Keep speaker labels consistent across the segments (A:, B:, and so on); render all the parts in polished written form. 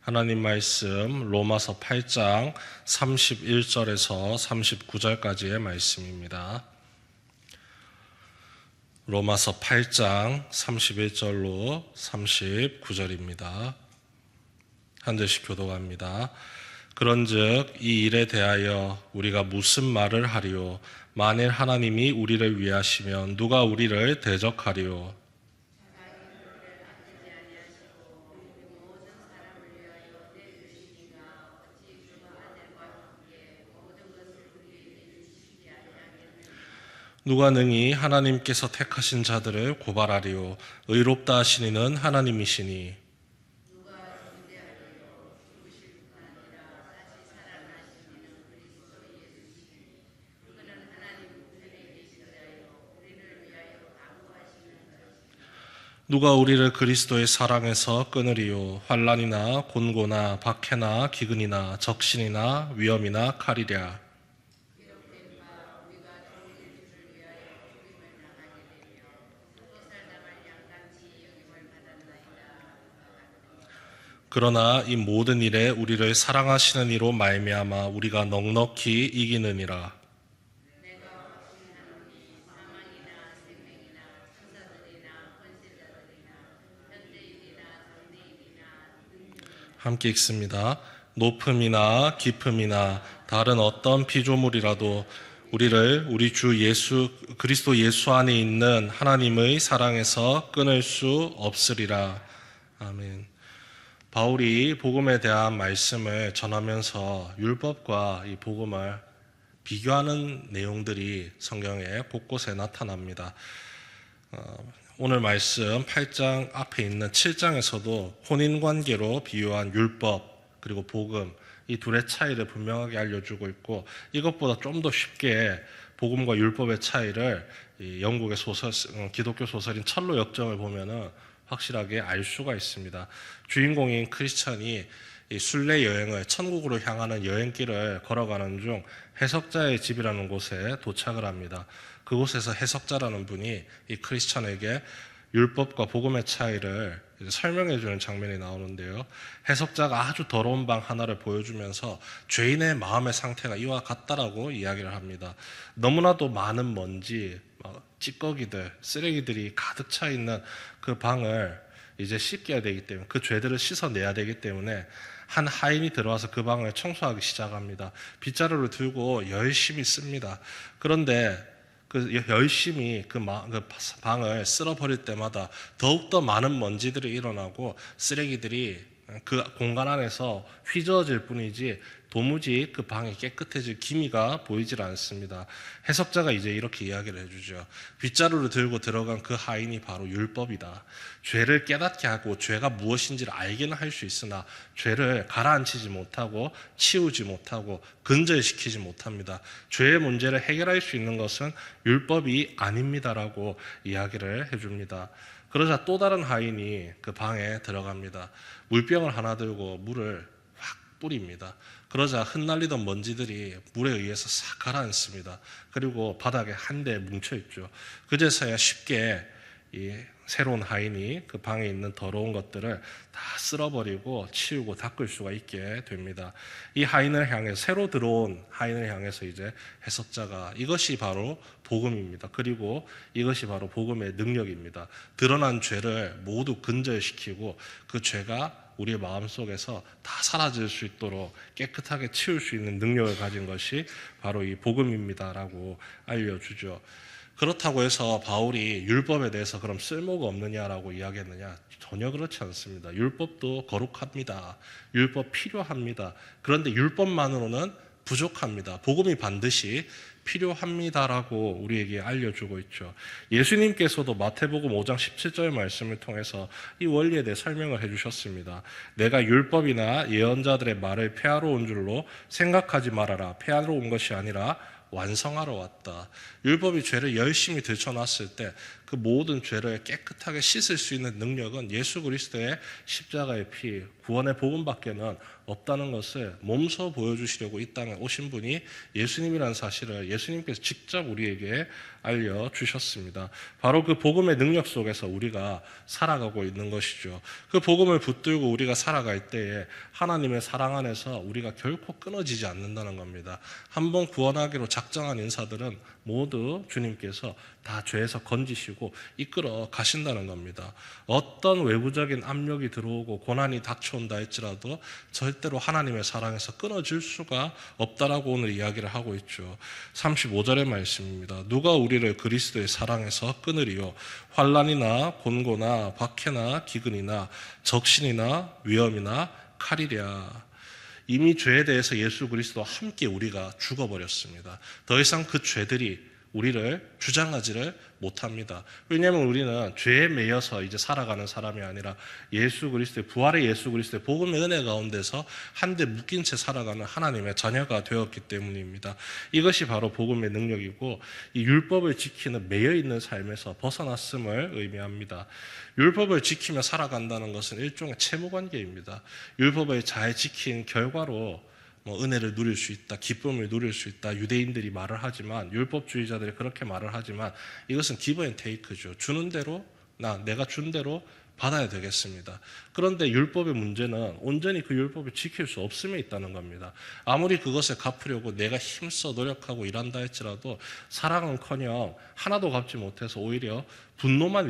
A: 하나님 말씀 로마서 8장 31절에서 39절까지의 말씀입니다. 로마서 8장 31절로 39절입니다. 한 절씩 교독합니다. 그런즉 이 일에 대하여 우리가 무슨 말을 하리요? 만일 하나님이 우리를 위하시면 누가 우리를 대적하리요? 누가 능히 하나님께서 택하신 자들을 고발하리요? 의롭다 하신 이는 하나님이시니. 누가 우리를 그리스도의 사랑에서 끊으리요? 환난이나 곤고나 박해나 기근이나 적신이나 위험이나 칼이랴. 그러나 이 모든 일에 우리를 사랑하시는 이로 말미암아 우리가 넉넉히 이기느니라. 함께 읽습니다. 높음이나 깊음이나 다른 어떤 피조물이라도 우리를 우리 주 예수 그리스도 예수 안에 있는 하나님의 사랑에서 끊을 수 없으리라. 아멘. 바울이 복음에 대한 말씀을 전하면서 율법과 이 복음을 비교하는 내용들이 성경에 곳곳에 나타납니다. 오늘 말씀 8장 앞에 있는 7장에서도 혼인관계로 비유한 율법 그리고 복음 이 둘의 차이를 분명하게 알려주고 있고, 이것보다 좀 더 쉽게 복음과 율법의 차이를 영국의 기독교 소설인 철로 역정을 보면은 확실하게 알 수가 있습니다. 주인공인 크리스찬이 순례 여행을 천국으로 향하는 여행길을 걸어가는 중 해석자의 집이라는 곳에 도착을 합니다. 그곳에서 해석자라는 분이 이 크리스찬에게 율법과 복음의 차이를 설명해 주는 장면이 나오는데요. 해석자가 아주 더러운 방 하나를 보여주면서 죄인의 마음의 상태가 이와 같다라고 이야기를 합니다. 너무나도 많은 먼지, 찌꺼기들, 쓰레기들이 가득 차 있는 그 방을 이제 씻겨야 되기 때문에, 그 죄들을 씻어내야 되기 때문에 한 하인이 들어와서 그 방을 청소하기 시작합니다. 빗자루를 들고 열심히 씁니다. 그런데 그 열심히 그 방을 쓸어버릴 때마다 더욱더 많은 먼지들이 일어나고 쓰레기들이 그 공간 안에서 휘저어질 뿐이지 도무지 그 방이 깨끗해질 기미가 보이질 않습니다. 해석자가 이제 이렇게 이야기를 해주죠. 빗자루를 들고 들어간 그 하인이 바로 율법이다. 죄를 깨닫게 하고 죄가 무엇인지를 알기는 할 수 있으나 죄를 가라앉히지 못하고 치우지 못하고 근절시키지 못합니다. 죄의 문제를 해결할 수 있는 것은 율법이 아닙니다라고 이야기를 해줍니다. 그러자 또 다른 하인이 그 방에 들어갑니다. 물병을 하나 들고 물을 확 뿌립니다. 그러자 흩날리던 먼지들이 물에 의해서 싹 가라앉습니다. 그리고 바닥에 한데 뭉쳐있죠. 그제서야 쉽게 이 새로운 하인이 그 방에 있는 더러운 것들을 다 쓸어버리고 치우고 닦을 수가 있게 됩니다. 이 하인을 향해, 새로 들어온 하인을 향해서 이제 해석자가 이것이 바로 복음입니다. 그리고 이것이 바로 복음의 능력입니다. 드러난 죄를 모두 근절시키고 그 죄가 우리의 마음속에서 다 사라질 수 있도록 깨끗하게 치울 수 있는 능력을 가진 것이 바로 이 복음입니다라고 알려주죠. 그렇다고 해서 바울이 율법에 대해서 그럼 쓸모가 없느냐라고 이야기했느냐? 전혀 그렇지 않습니다. 율법도 거룩합니다. 율법 필요합니다. 그런데 율법만으로는 부족합니다. 복음이 반드시 필요합니다라고 우리에게 알려주고 있죠. 예수님께서도 마태복음 5장 17절 말씀을 통해서 이 원리에 대해 설명을 해주셨습니다. 내가 율법이나 예언자들의 말을 폐하러 온 줄로 생각하지 말아라. 폐하러 온 것이 아니라 완성하러 왔다. 율법이 죄를 열심히 들춰놨을 때 그 모든 죄를 깨끗하게 씻을 수 있는 능력은 예수 그리스도의 십자가의 피, 구원의 복음밖에는 없다는 것을 몸소 보여주시려고 이 땅에 오신 분이 예수님이라는 사실을 예수님께서 직접 우리에게 알려주셨습니다. 바로 그 복음의 능력 속에서 우리가 살아가고 있는 것이죠. 그 복음을 붙들고 우리가 살아갈 때에 하나님의 사랑 안에서 우리가 결코 끊어지지 않는다는 겁니다. 한번 구원하기로 작정한 인사들은 모두 주님께서 다 죄에서 건지시고 이끌어 가신다는 겁니다. 어떤 외부적인 압력이 들어오고 고난이 닥쳐온다 할지라도 절대로 하나님의 사랑에서 끊어질 수가 없다라고 오늘 이야기를 하고 있죠. 35절의 말씀입니다. 누가 우리를 그리스도의 사랑에서 끊으리요? 환난이나 곤고나 박해나 기근이나 적신이나 위험이나 칼이랴. 이미 죄에 대해서 예수 그리스도와 함께 우리가 죽어버렸습니다. 더 이상 그 죄들이 우리를 주장하지를 못합니다. 왜냐하면 우리는 죄에 매여서 이제 살아가는 사람이 아니라 예수 그리스도의 부활의 예수 그리스도의 복음의 은혜 가운데서 한데 묶인 채 살아가는 하나님의 자녀가 되었기 때문입니다. 이것이 바로 복음의 능력이고 이 율법을 지키는 매여 있는 삶에서 벗어났음을 의미합니다. 율법을 지키며 살아간다는 것은 일종의 채무관계입니다. 율법을 잘 지킨 결과로 은혜를 누릴 수 있다, 기쁨을 누릴 수 있다, 유대인들이 말을 하지만, 율법주의자들이 그렇게 말을 하지만 이것은 기브 앤 테이크죠. 주는 대로 내가 준 대로 받아야 되겠습니다. 그런데 율법의 문제는 온전히 그 율법을 지킬 수 없음에 있다는 겁니다. 아무리 그것을 갚으려고 내가 힘써 노력하고 일한다 할지라도 사랑은커녕 하나도 갚지 못해서 오히려 분노만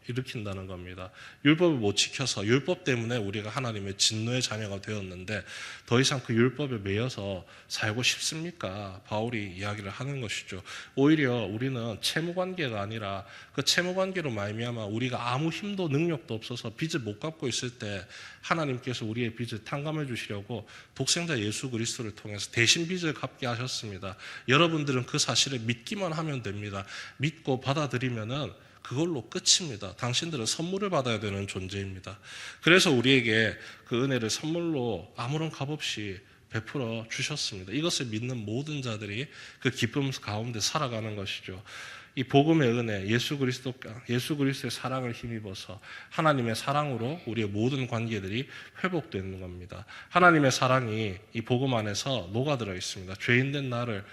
A: 일으킨다는 겁니다. 율법을 못 지켜서 율법 때문에 우리가 하나님의 진노의 자녀가 되었는데 더 이상 그 율법에 매여서 살고 싶습니까? 바울이 이야기를 하는 것이죠. 오히려 우리는 채무관계가 아니라 그 채무관계로 말미암아 우리가 아무 힘도 능력도 없어서 빚을 못 갚고 있을 때 하나님께서 우리의 빚을 탕감해 주시려고 독생자 예수 그리스도를 통해서 대신 빚을 갚게 하셨습니다. 여러분들은 그 사실을 믿기만 하면 됩니다. 믿고 받아들이면은 그걸로 끝입니다. 당신들은 선물을 받아야 되는 존재입니다. 그래서 우리에게 그 은혜를 선물로 아무런 값 없이 베풀어 주셨습니다. 이것을 믿는 모든 자들이 그 기쁨 가운데 살아가는 것이죠. 이 복음의 은혜, 예수 그리스도의 사랑을 힘입어서 하나님의 사랑으로 우리의 모든 관계들이 회복되는 겁니다. 하나님의 사랑이 이 복음 안에서 녹아들어 있습니다. 죄인된 나를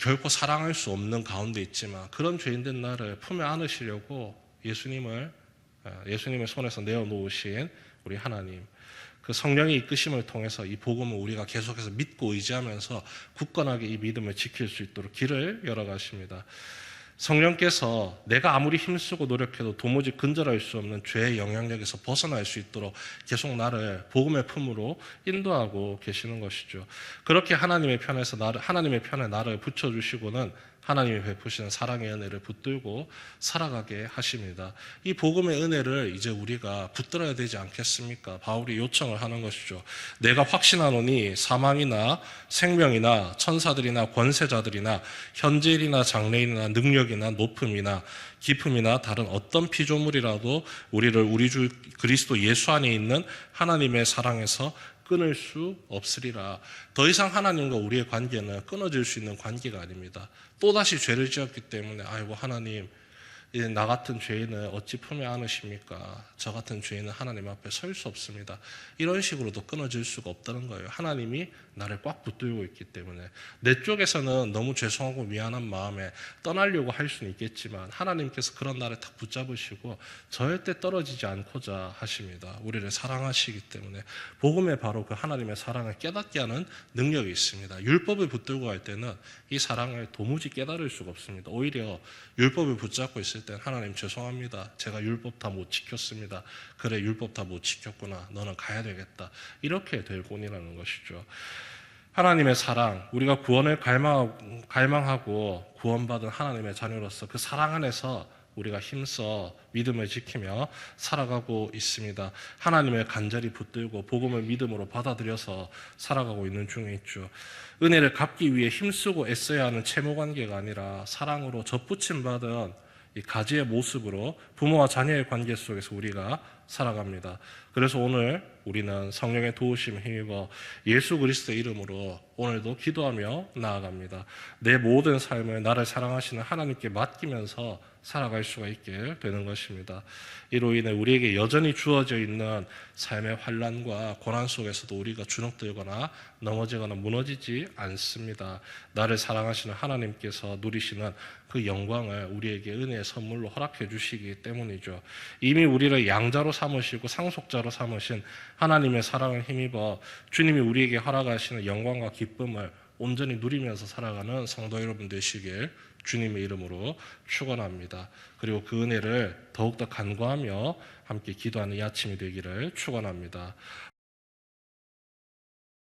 A: 결코 사랑할 수 없는 가운데 있지만 그런 죄인된 나를 품에 안으시려고 예수님의 손에서 내어놓으신 우리 하나님, 그 성령의 이끄심을 통해서 이 복음을 우리가 계속해서 믿고 의지하면서 굳건하게 이 믿음을 지킬 수 있도록 길을 열어가십니다. 성령께서 내가 아무리 힘쓰고 노력해도 도무지 근절할 수 없는 죄의 영향력에서 벗어날 수 있도록 계속 나를 복음의 품으로 인도하고 계시는 것이죠. 그렇게 하나님의 편에 나를 붙여주시고는 하나님이 베푸시는 사랑의 은혜를 붙들고 살아가게 하십니다. 이 복음의 은혜를 이제 우리가 붙들어야 되지 않겠습니까? 바울이 요청을 하는 것이죠. 내가 확신하노니 사망이나 생명이나 천사들이나 권세자들이나 현재일이나 장래일이나 능력이나 높음이나 기품이나 다른 어떤 피조물이라도 우리를 우리 주 그리스도 예수 안에 있는 하나님의 사랑에서 끊을 수 없으리라. 더 이상 하나님과 우리의 관계는 끊어질 수 있는 관계가 아닙니다. 또다시 죄를 지었기 때문에 아이고 하나님, 나 같은 죄인은 어찌 품에 안으십니까? 저 같은 죄인은 하나님 앞에 설 수 없습니다. 이런 식으로도 끊어질 수가 없다는 거예요. 하나님이 나를 꽉 붙들고 있기 때문에. 내 쪽에서는 너무 죄송하고 미안한 마음에 떠나려고 할 수는 있겠지만 하나님께서 그런 나를 탁 붙잡으시고 절대 떨어지지 않고자 하십니다. 우리를 사랑하시기 때문에. 복음에 바로 그 하나님의 사랑을 깨닫게 하는 능력이 있습니다. 율법을 붙들고 갈 때는 이 사랑을 도무지 깨달을 수가 없습니다. 오히려 율법을 붙잡고 있을 땐 하나님 죄송합니다. 제가 율법 다 못 지켰습니다. 그래, 율법 다 못 지켰구나. 너는 가야 되겠다. 이렇게 될 뿐이라는 것이죠. 하나님의 사랑, 우리가 구원을 갈망하고 구원받은 하나님의 자녀로서 그 사랑 안에서 우리가 힘써 믿음을 지키며 살아가고 있습니다. 하나님을 간절히 붙들고 복음을 믿음으로 받아들여서 살아가고 있는 중에 있죠. 은혜를 갚기 위해 힘쓰고 애써야 하는 채무관계가 아니라 사랑으로 접붙임받은 이 가지의 모습으로 부모와 자녀의 관계 속에서 우리가 살아갑니다. 그래서 오늘 우리는 성령의 도우심에 힘입어 예수 그리스도의 이름으로 오늘도 기도하며 나아갑니다. 내 모든 삶을 나를 사랑하시는 하나님께 맡기면서 살아갈 수가 있게 되는 것입니다. 이로 인해 우리에게 여전히 주어져 있는 삶의 환난과 고난 속에서도 우리가 주눅들거나 넘어지거나 무너지지 않습니다. 나를 사랑하시는 하나님께서 누리시는 그 영광을 우리에게 은혜의 선물로 허락해 주시기 때문이죠. 이미 우리를 양자로 삼으시고 상속자로 삼으신 하나님의 사랑을 힘입어 주님이 우리에게 허락하시는 영광과 기쁨을 온전히 누리면서 살아가는 성도 여러분 되시길 주님의 이름으로 축원합니다. 그리고 그 은혜를 더욱더 간구하며 함께 기도하는 이 아침이 되기를 축원합니다.